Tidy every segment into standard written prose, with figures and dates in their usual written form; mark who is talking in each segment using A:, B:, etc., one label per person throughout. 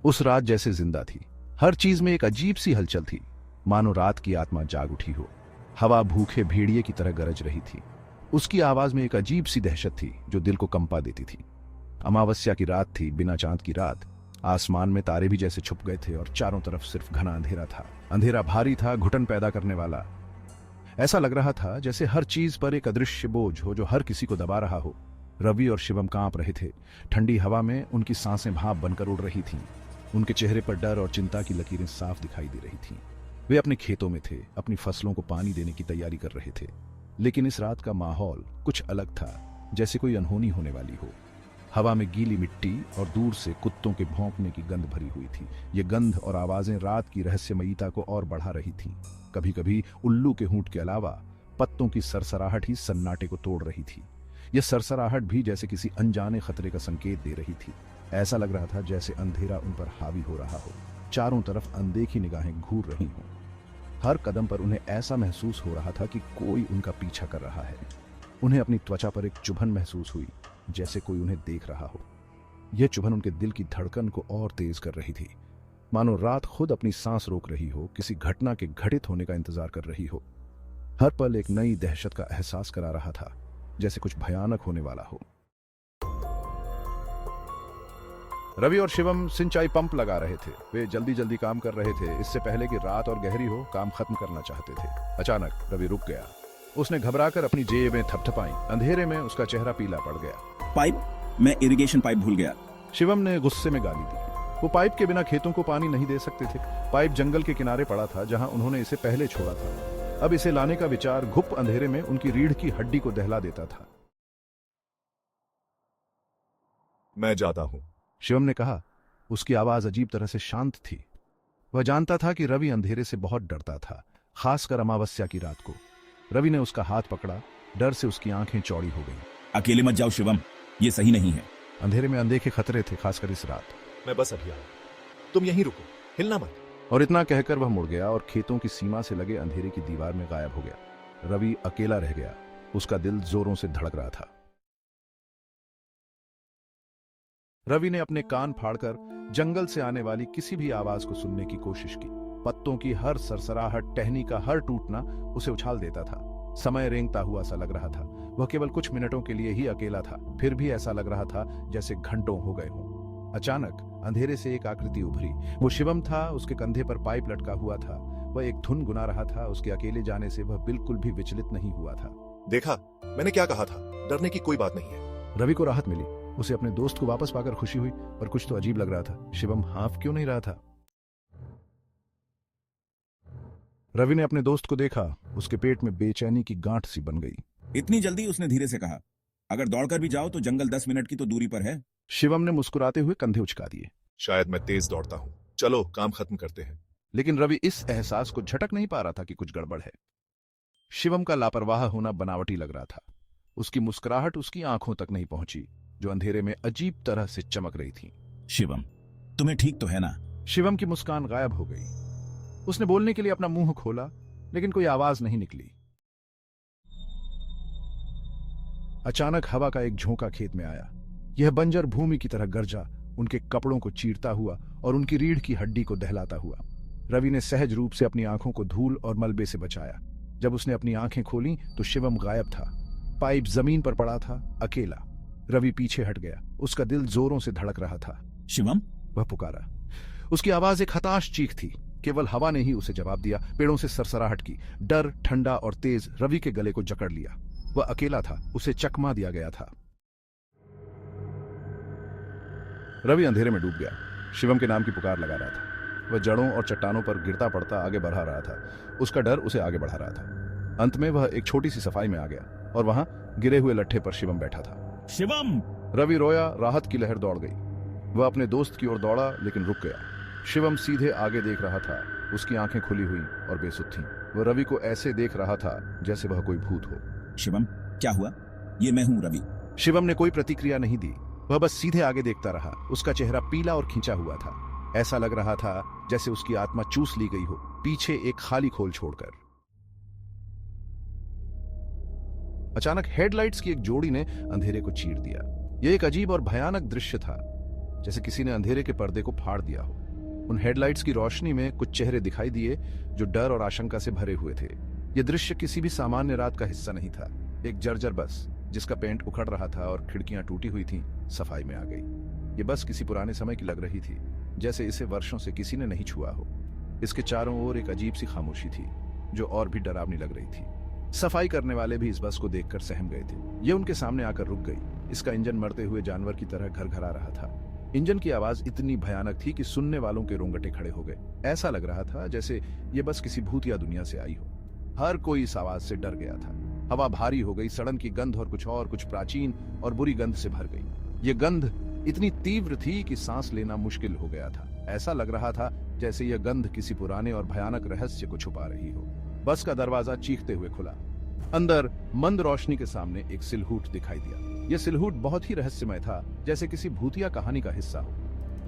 A: उस रात जैसे जिंदा थी। हर चीज में एक अजीब सी हलचल थी, मानो रात की आत्मा जाग उठी हो। हवा भूखे भेड़िए की तरह गरज रही थी। उसकी आवाज में एक अजीब सी दहशत थी जो दिल को कंपा देती थी। अमावस्या की रात थी, बिना चांद की रात। आसमान में तारे भी जैसे छुप गए थे और चारों तरफ सिर्फ घना अंधेरा था। अंधेरा भारी था, घुटन पैदा करने वाला। ऐसा लग रहा था जैसे हर चीज पर एक अदृश्य बोझ हो जो हर किसी को दबा रहा हो। रवि और शिवम कांप रहे थे। ठंडी हवा में उनकी सांसें भाप बनकर उड़ रही थीं। उनके चेहरे पर डर और चिंता की लकीरें साफ दिखाई दे रही थीं। वे अपने खेतों में थे, अपनी फसलों को पानी देने की तैयारी कर रहे थे। लेकिन इस रात का माहौल कुछ अलग था, जैसे कोई अनहोनी होने वाली हो। हवा में गीली मिट्टी और दूर से कुत्तों के भौंकने की गंध भरी हुई थी। ये गंध और आवाजें रात की रहस्यमयीता को और बढ़ा रही थीं। कभी कभी उल्लू के हूंट के अलावा पत्तों की सरसराहट ही सन्नाटे को तोड़ रही थी। यह सरसराहट भी जैसे किसी अनजाने खतरे का संकेत दे रही थी। ऐसा लग रहा था जैसे अंधेरा उन पर हावी हो रहा हो। चारों तरफ अनदेखी निगाहें घूर रही हों। हर कदम पर उन्हें ऐसा महसूस हो रहा था कि कोई उनका पीछा कर रहा है। उन्हें अपनी त्वचा पर एक चुभन महसूस हुई, जैसे कोई उन्हें देख रहा हो। यह चुभन उनके दिल की धड़कन को और तेज कर रही थी, मानो रात खुद अपनी सांस रोक रही हो, किसी घटना के घटित होने का इंतजार कर रही हो। हर पल एक नई दहशत का एहसास करा रहा था, जैसे कुछ भयानक होने वाला हो। रवि और शिवम सिंचाई पंप लगा रहे थे। वे जल्दी जल्दी काम कर रहे थे। इससे पहले कि रात और गहरी हो, काम खत्म करना चाहते थे। अचानक रवि रुक गया। उसने घबराकर अपनी जेबें थपथपाई। अंधेरे में उसका चेहरा पीला पड़ गया।
B: पाइप, मैं इरिगेशन पाइप भूल गया।
A: शिवम ने गुस्से में गाली दी। वो पाइप के बिना खेतों को पानी नहीं दे सकते थे। पाइप जंगल के किनारे पड़ा था, जहां उन्होंने इसे पहले छोड़ा था। अब इसे लाने का विचार घुप अंधेरे में उनकी रीढ़ की हड्डी को दहला देता था।
C: मैं जाता हूं,
A: शिवम ने कहा। उसकी आवाज अजीब तरह से शांत थी। वह जानता था कि रवि अंधेरे से बहुत डरता था, खासकर अमावस्या की रात को। रवि ने उसका हाथ पकड़ा। डर से उसकी आंखें चौड़ी हो गईं।
B: अकेले मत जाओ शिवम, ये सही नहीं है।
A: अंधेरे में अनदेखे खतरे थे, खासकर इस रात।
C: मैं बस अभी आया, तुम यहीं रुको, हिलना मत।
A: और इतना कहकर वह मुड़ गया और खेतों की सीमा से लगे अंधेरे की दीवार में गायब हो गया। रवि अकेला रह गया। उसका दिल जोरों से धड़क रहा था। रवि ने अपने कान फाड़कर जंगल से आने वाली किसी भी आवाज को सुनने की कोशिश की। पत्तों की हर सरसराहट, टहनी का हर टूटना उसे उछाल देता था। समय रेंगता हुआ सा लग रहा था। वह केवल कुछ मिनटों के लिए ही अकेला था, फिर भी ऐसा लग रहा था जैसे घंटों हो गए हों। अचानक अंधेरे से एक आकृति उभरी। वो शिवम था। उसके कंधे पर पाइप लटका हुआ था। वह एक धुन गुना रहा था। उसके अकेले जाने से वह बिल्कुल भी विचलित नहीं हुआ था।
C: देखा, मैंने क्या कहा था, डरने की कोई बात नहीं है।
A: रवि को राहत मिली। उसे अपने दोस्त को वापस पाकर खुशी हुई, पर कुछ तो अजीब लग रहा था। शिवम हाँफ क्यों नहीं रहा था? रवि ने अपने दोस्त को देखा। उसके पेट में बेचैनी की गांठ सी बन गई।
B: इतनी जल्दी? उसने धीरे से कहा। अगर दौड़कर भी जाओ तो जंगल 10 मिनट की तो दूरी पर है।
A: शिवम ने मुस्कुराते हुए कंधे उचका दिए।
C: शायद मैं तेज दौड़ता हूं, चलो काम खत्म करते हैं।
A: लेकिन रवि इस एहसास को झटक नहीं पा रहा था कि कुछ गड़बड़ है। शिवम का लापरवाह होना बनावटी लग रहा था। उसकी मुस्कुराहट उसकी आंखों तक नहीं पहुंची, जो अंधेरे में अजीब तरह से चमक रही थी।
B: शिवम, तुम्हें ठीक तो है ना?
A: शिवम की मुस्कान गायब हो गई। उसने बोलने के लिए अपना मुंह खोला, लेकिन कोई आवाज नहीं निकली। अचानक हवा का एक झोंका खेत में आया। यह बंजर भूमि की तरह गरजा, उनके कपड़ों को चीरता हुआ और उनकी रीढ़ की हड्डी को दहलाता हुआ। रवि ने सहज रूप से अपनी आंखों को धूल और मलबे से बचाया। जब उसने अपनी आंखें खोली तो शिवम गायब था। पाइप जमीन पर पड़ा था, अकेला। रवि पीछे हट गया। उसका दिल जोरों से धड़क रहा था।
B: शिवम,
A: वह पुकारा। उसकी आवाज एक हताश चीख थी। केवल हवा ने ही उसे जवाब दिया। पेड़ों से सरसराहट की। डर, ठंडा और तेज रवि के गले को जकड़ लिया। वह अकेला था, उसे चकमा दिया गया था। रवि अंधेरे में डूब गया। शिवम के नाम की पुकार लगा रहा था। वह जड़ों और चट्टानों पर गिरता पड़ता आगे बढ़ा रहा था। उसका डर उसे आगे बढ़ा रहा था। अंत में वह एक छोटी सी सफाई में आ गया और वहां गिरे हुए लट्ठे पर शिवम बैठा था।
B: शिवम!
A: रवि रोया। राहत की लहर दौड़ गई। वह अपने दोस्त की ओर दौड़ा, लेकिन रुक गया। शिवम सीधे आगे देख रहा था। उसकी आंखें खुली हुई और बेसुध थीं। वह रवि को ऐसे देख रहा था जैसे वह कोई भूत हो।
B: शिवम, क्या हुआ? ये मैं हूं, रवि।
A: शिवम ने कोई प्रतिक्रिया नहीं दी। वह बस सीधे आगे देखता रहा। उसका चेहरा पीला और खिंचा हुआ था। ऐसा लग रहा था जैसे उसकी आत्मा चूस ली गई हो, पीछे एक खाली खोल छोड़कर। अचानक हेडलाइट्स की एक जोड़ी ने अंधेरे को चीर दिया। यह एक अजीब और भयानक दृश्य था। जैसे किसी ने अंधेरे के पर्दे को फाड़ दिया हो। उन हेडलाइट्स की रोशनी में कुछ चेहरे दिखाई दिए जो डर और आशंका से भरे हुए थे। यह दृश्य किसी भी सामान्य रात का हिस्सा नहीं था। एक जर्जर बस जिसका पेंट उखड़ रहा था और खिड़कियां टूटी हुई थीं, सफाई में आ गई। ये बस किसी पुराने समय की लग रही थी, जैसे इसे वर्षों से किसी ने नहीं छुआ हो। इसके चारों ओर एक अजीब सी खामोशी थी जो और भी डरावनी लग रही थी। सफाई करने वाले भी इस बस को देखकर सहम गए थे। ये उनके सामने आकर रुक गई। इसका इंजन मरते हुए जानवर की तरह घरघरा रहा था। इंजन की आवाज इतनी भयानक थी कि सुनने वालों के रोंगटे खड़े हो गए। ऐसा लग रहा था जैसे ये बस किसी भूतिया दुनिया से आई हो। हर कोई इस आवाज से डर गया था। हवा भारी हो गई, सड़न की गंध और कुछ प्राचीन और बुरी गंध से भर गई। ये गंध इतनी तीव्र थी कि सांस लेना मुश्किल हो गया था। ऐसा लग रहा था जैसे यह गंध किसी पुराने और भयानक रहस्य को छुपा रही हो। बस का दरवाजा चीखते हुए खुला। अंदर मंद रोशनी के सामने एक सिलहूट दिखाई दिया। यह सिलहूट बहुत ही रहस्यमय था, जैसे किसी भूतिया कहानी का हिस्सा हो।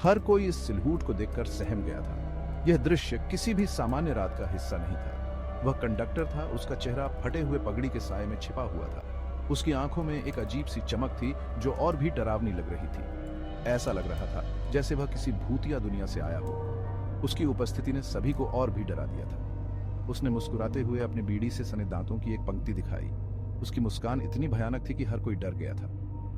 A: हर कोई इस सिलहूट को देखकर सहम गया था। यह दृश्य किसी भी सामान्य रात का हिस्सा नहीं था। वह कंडक्टर था। उसका चेहरा फटे हुए पगड़ी के साए में छिपा हुआ था। उसकी आंखों में एक अजीब सी चमक थी जो और भी डरावनी लग रही थी। ऐसा लग रहा था जैसे वह किसी भूतिया दुनिया से आया हो। उसकी उपस्थिति ने सभी को और भी डरा दिया था। उसने मुस्कुराते हुए अपनी बीड़ी से सने दांतों की एक पंक्ति दिखाई। उसकी मुस्कान इतनी भयानक थी कि हर कोई डर गया था।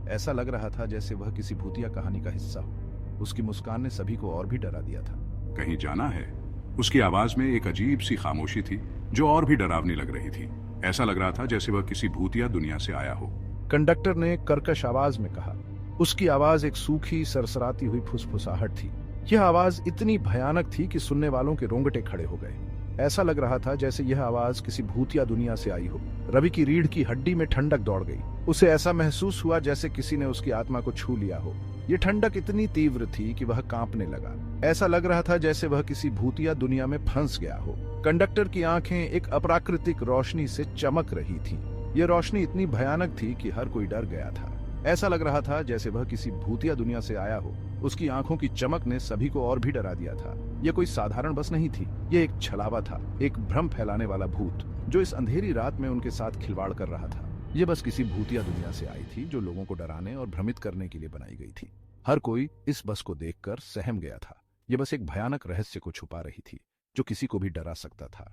A: ऐसा लग रहा था जैसे वह किसी भूतिया कहानी का हिस्सा हो। उसकी मुस्कान ने सभी को और भी डरा दिया था।
D: कहीं जाना है? उसकी आवाज में एक अजीब सी खामोशी थी जो और भी डरावनी लग रही थी। ऐसा लग रहा था जैसे वह किसी भूतिया दुनिया से आया हो।
A: कंडक्टर ने कर्कश आवाज में कहा। उसकी आवाज एक सूखी सरसराती हुई फुसफुसाहट थी। यह आवाज इतनी भयानक थी कि सुनने वालों के रोंगटे खड़े हो गए। ऐसा लग रहा था जैसे यह आवाज किसी भूतिया दुनिया से आई हो। रवि की रीढ़ की हड्डी में ठंडक दौड़ गई। उसे ऐसा महसूस हुआ जैसे किसी ने उसकी आत्मा को छू लिया हो। यह ठंडक इतनी तीव्र थी कि वह कांपने लगा। ऐसा लग रहा था जैसे वह किसी भूतिया दुनिया में फंस गया हो। कंडक्टर की आंखें एक अप्राकृतिक रोशनी से चमक रही थीं। यह रोशनी इतनी भयानक थी कि हर कोई डर गया था। ऐसा लग रहा था जैसे वह किसी भूतिया दुनिया से आया हो। उसकी आंखों की चमक ने सभी को और भी डरा दिया था। यह कोई साधारण बस नहीं थी। यह एक छलावा था, एक भ्रम फैलाने वाला भूत जो इस अंधेरी रात में उनके साथ खिलवाड़ कर रहा था। यह बस किसी भूतिया दुनिया से आई थी जो लोगों को डराने और भ्रमित करने के लिए बनाई गई थी। हर कोई इस बस को देखकर सहम गया था। यह बस एक भयानक रहस्य को छुपा रही थी जो किसी को भी डरा सकता था।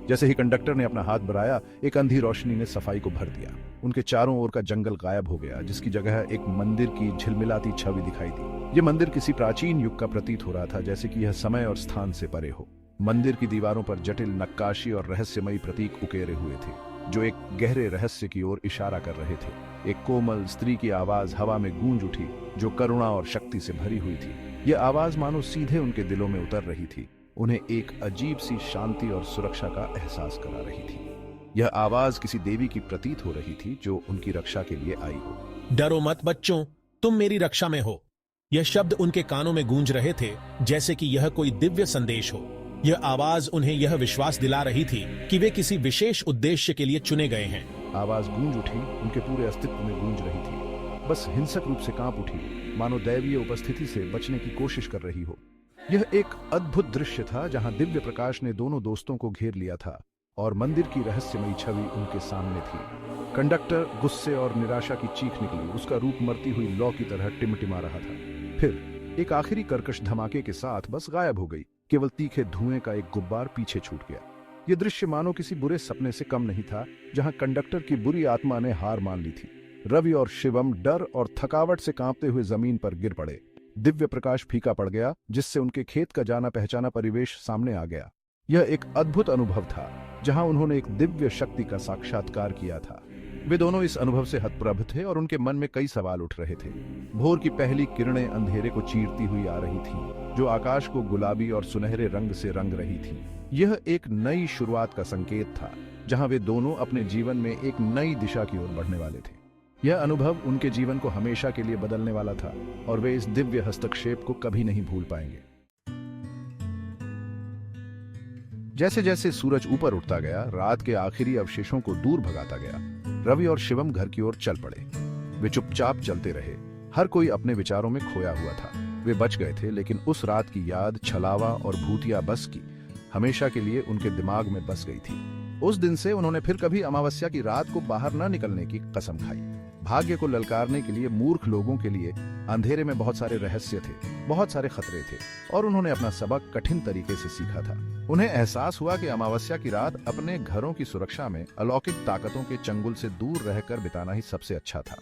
A: जैसे ही कंडक्टर ने अपना हाथ बढ़ाया, एक अंधी रोशनी ने सफाई को भर दिया। उनके चारों ओर का जंगल गायब हो गया, जिसकी जगह एक मंदिर की झिलमिलाती छवि दिखाई दी। यह मंदिर किसी प्राचीन युग का प्रतीत हो रहा था, जैसे कि यह समय और स्थान से परे हो। मंदिर की दीवारों पर जटिल नक्काशी और रहस्यमयी प्रतीक उकेरे हुए थे जो एक गहरे रहस्य की ओर इशारा कर रहे थे। एक कोमल स्त्री की आवाज हवा में गूंज उठी जो करुणा और शक्ति से भरी हुई थी। यह आवाज मानो सीधे उनके दिलों में उतर रही थी। उन्हें एक अजीब सी शांति और सुरक्षा का एहसास करा रही थी। यह आवाज किसी देवी की प्रतीत हो रही थी जो उनकी रक्षा के लिए आई हो।
E: डरो मत बच्चों, तुम मेरी रक्षा में हो। यह शब्द उनके कानों में गूंज रहे थे जैसे कि यह कोई दिव्य संदेश हो। यह आवाज उन्हें यह विश्वास दिला रही थी कि वे किसी विशेष उद्देश्य के लिए चुने गए हैं।
A: आवाज गूंज उठी, उनके पूरे अस्तित्व में गूंज रही थी। बस हिंसक रूप से कांप उठी, मानो दैवीय उपस्थिति से बचने की कोशिश कर रही हो। यह एक अद्भुत दृश्य था जहां दिव्य प्रकाश ने दोनों दोस्तों को घेर लिया था और मंदिर की रहस्यमयी छवि उनके सामने थी। कंडक्टर गुस्से और निराशा की चीख निकली। उसका रूप मरती हुई लौ की तरह टिमटिमा रहा था। फिर एक आखिरी कर्कश धमाके के साथ बस गायब हो गई। केवल तीखे धुएं का एक गुब्बार पीछे छूट गया। यह दृश्य मानो किसी बुरे सपने से कम नहीं था, जहां कंडक्टर की बुरी आत्मा ने हार मान ली थी। रवि और शिवम डर और थकावट से कांपते हुए जमीन पर गिर पड़े। दिव्य प्रकाश फीका पड़ गया, जिससे उनके खेत का जाना पहचाना परिवेश सामने आ गया। यह एक अद्भुत अनुभव था जहां उन्होंने एक दिव्य शक्ति का साक्षात्कार किया था। वे दोनों इस अनुभव से हतप्रभ थे और उनके मन में कई सवाल उठ रहे थे। भोर की पहली किरणें अंधेरे को चीरती हुई आ रही थीं, जो आकाश को गुलाबी और सुनहरे रंग से रंग रही थी। यह एक नई शुरुआत का संकेत था, जहां वे दोनों अपने जीवन में एक नई दिशा की ओर बढ़ने वाले थे। यह अनुभव उनके जीवन को हमेशा के लिए बदलने वाला था और वे इस दिव्य हस्तक्षेप को कभी नहीं भूल पाएंगे। जैसे जैसे सूरज ऊपर उठता गया, रात के आखिरी अवशेषों को दूर भगाता गया। रवि और शिवम घर की ओर चल पड़े। वे चुपचाप चलते रहे। हर कोई अपने विचारों में खोया हुआ था। वे बच गए थे, लेकिन उस रात की याद छलावा और भूतिया बस की हमेशा के लिए उनके दिमाग में बस गई थी। उस दिन से उन्होंने फिर कभी अमावस्या की रात को बाहर न निकलने की कसम खाई। भाग्य को ललकारने के लिए मूर्ख लोगों के लिए अंधेरे में बहुत सारे रहस्य थे, बहुत सारे खतरे थे, और उन्होंने अपना सबक कठिन तरीके से सीखा था। उन्हें एहसास हुआ कि अमावस्या की रात अपने घरों की सुरक्षा में अलौकिक ताकतों के चंगुल से दूर रहकर बिताना ही सबसे अच्छा था।